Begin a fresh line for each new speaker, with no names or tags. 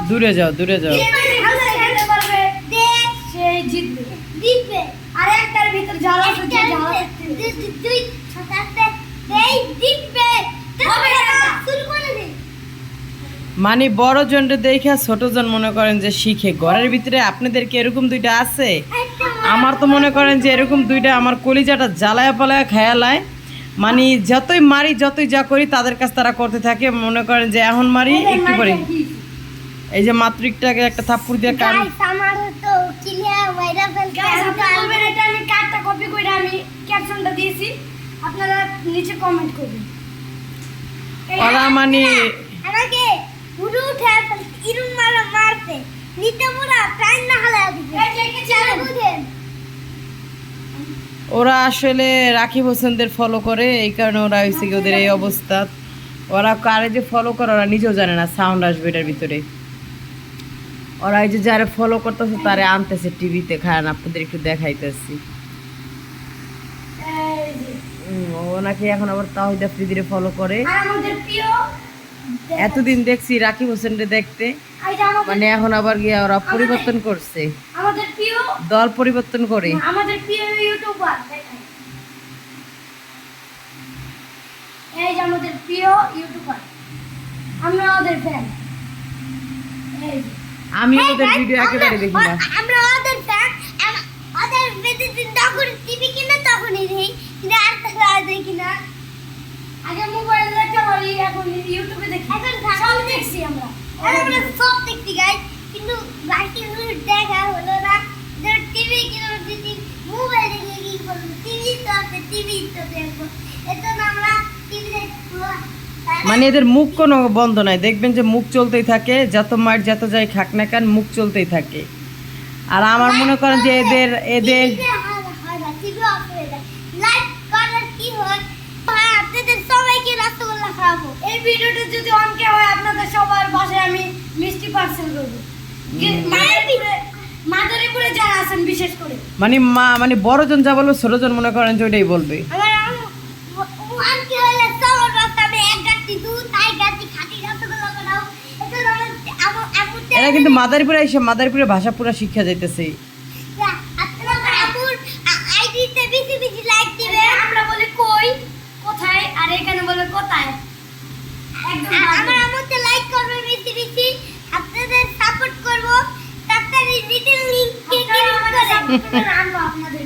দূরে যাও দূরে যাও। মানে বড় জনরে দেখে ছোট জন মনে করেন যে শিখে। ঘরের ভিতরে আপনাদেরকে এরকম দুইটা আছে? আমার তো মনে করেন যে এরকম দুইটা আমার কলিজাটা জ্বালায়া পালায়া খায়ালায়। মানে যতই মারি যতই যা করি তাদের কাছে তারা করতে থাকে। মনে করেন যে এখন মারি একটু করে এই যে মাতৃকটাকে একটা থাপ্পড় দিয়ে কান। ওরা মানে ওরা আসলে রাকিব হোসেনদের ফলো করে, এই কারণে ওরা হয়েছে কি ওদের এই অবস্থা। ওরা কারে যে ফলো করে ওরা নিজেও জানে না, সাউন্ড আসবে এটার ভিতরে। ওরা এই যে যারা ফলো করতেছে তারে আনতেছে টিভিতে, খান আপনাদের একটু দেখাইতেছি। ওনাকে এখন আবার তাহিদ আফ্রিদিরে ফলো করে। এতদিন দেখছি রাকিব হোসেনরে দেখতে, মানে এখন আবার গিয়ে ওরা পরিবর্তন করছে, দল পরিবর্তন করে।
আমাদের প্রিয় ইউটিউবার এই যে আমাদের প্রিয় ইউটিউবার, আমরা ওদের ফ্যান।
আমি ওদের ভিডিও একেবারে দেখি না।
আমরা ওদের ফ্যান, ওদের ভিডিও যখন টিভি কিনে তখনই দেখি, কিন্তু আর তাছাড়া দেখি না। আগে মোবাইলে দেখতে পারি, এখন ইউটিউবে দেখি। এখন সব দেখছি আমরা সব দেখছি গাইস, কিন্তু বাকি দেখা হলো না। টিভি কিনে দিচ্ছি, মোবাইলে কি করবো, টিভি তো আছে, টিভি তো দেখবো। এটা আমরা টিভি দেখবো।
মানে এদের মুখ কোনো বন্ধ নাই, দেখবেন যে মুখ চলতেই থাকে, যত মার যত যাই খাক না কেন মুখ চলতেই থাকে। আর আমার মনে করেন যে এদের
এই ভিডিওটা যদি অনকে হয় আপনাদের সবার বাসায় আমি মিষ্টি পার্সেল করব। মাদারীপুরে যারা আছেন বিশেষ করে,
মানে মানে বড়জন যা বলবে ছোটজন মনে করেন যে ওইটাই বলবে। এরা কিন্তু মাদারীপুরে এসে মাদারীপুরের ভাষা পুরো শিক্ষা যাইতেছে।
আমরা বলি কই কোথায়, আর এখানে বলে কোথায়। একদম আমার আমাকে লাইক করবে, বেশি বেশি আপনাদের সাপোর্ট করব। তাড়াতাড়ি লিটল লিংক কে কি করে আনবো আপনাদের।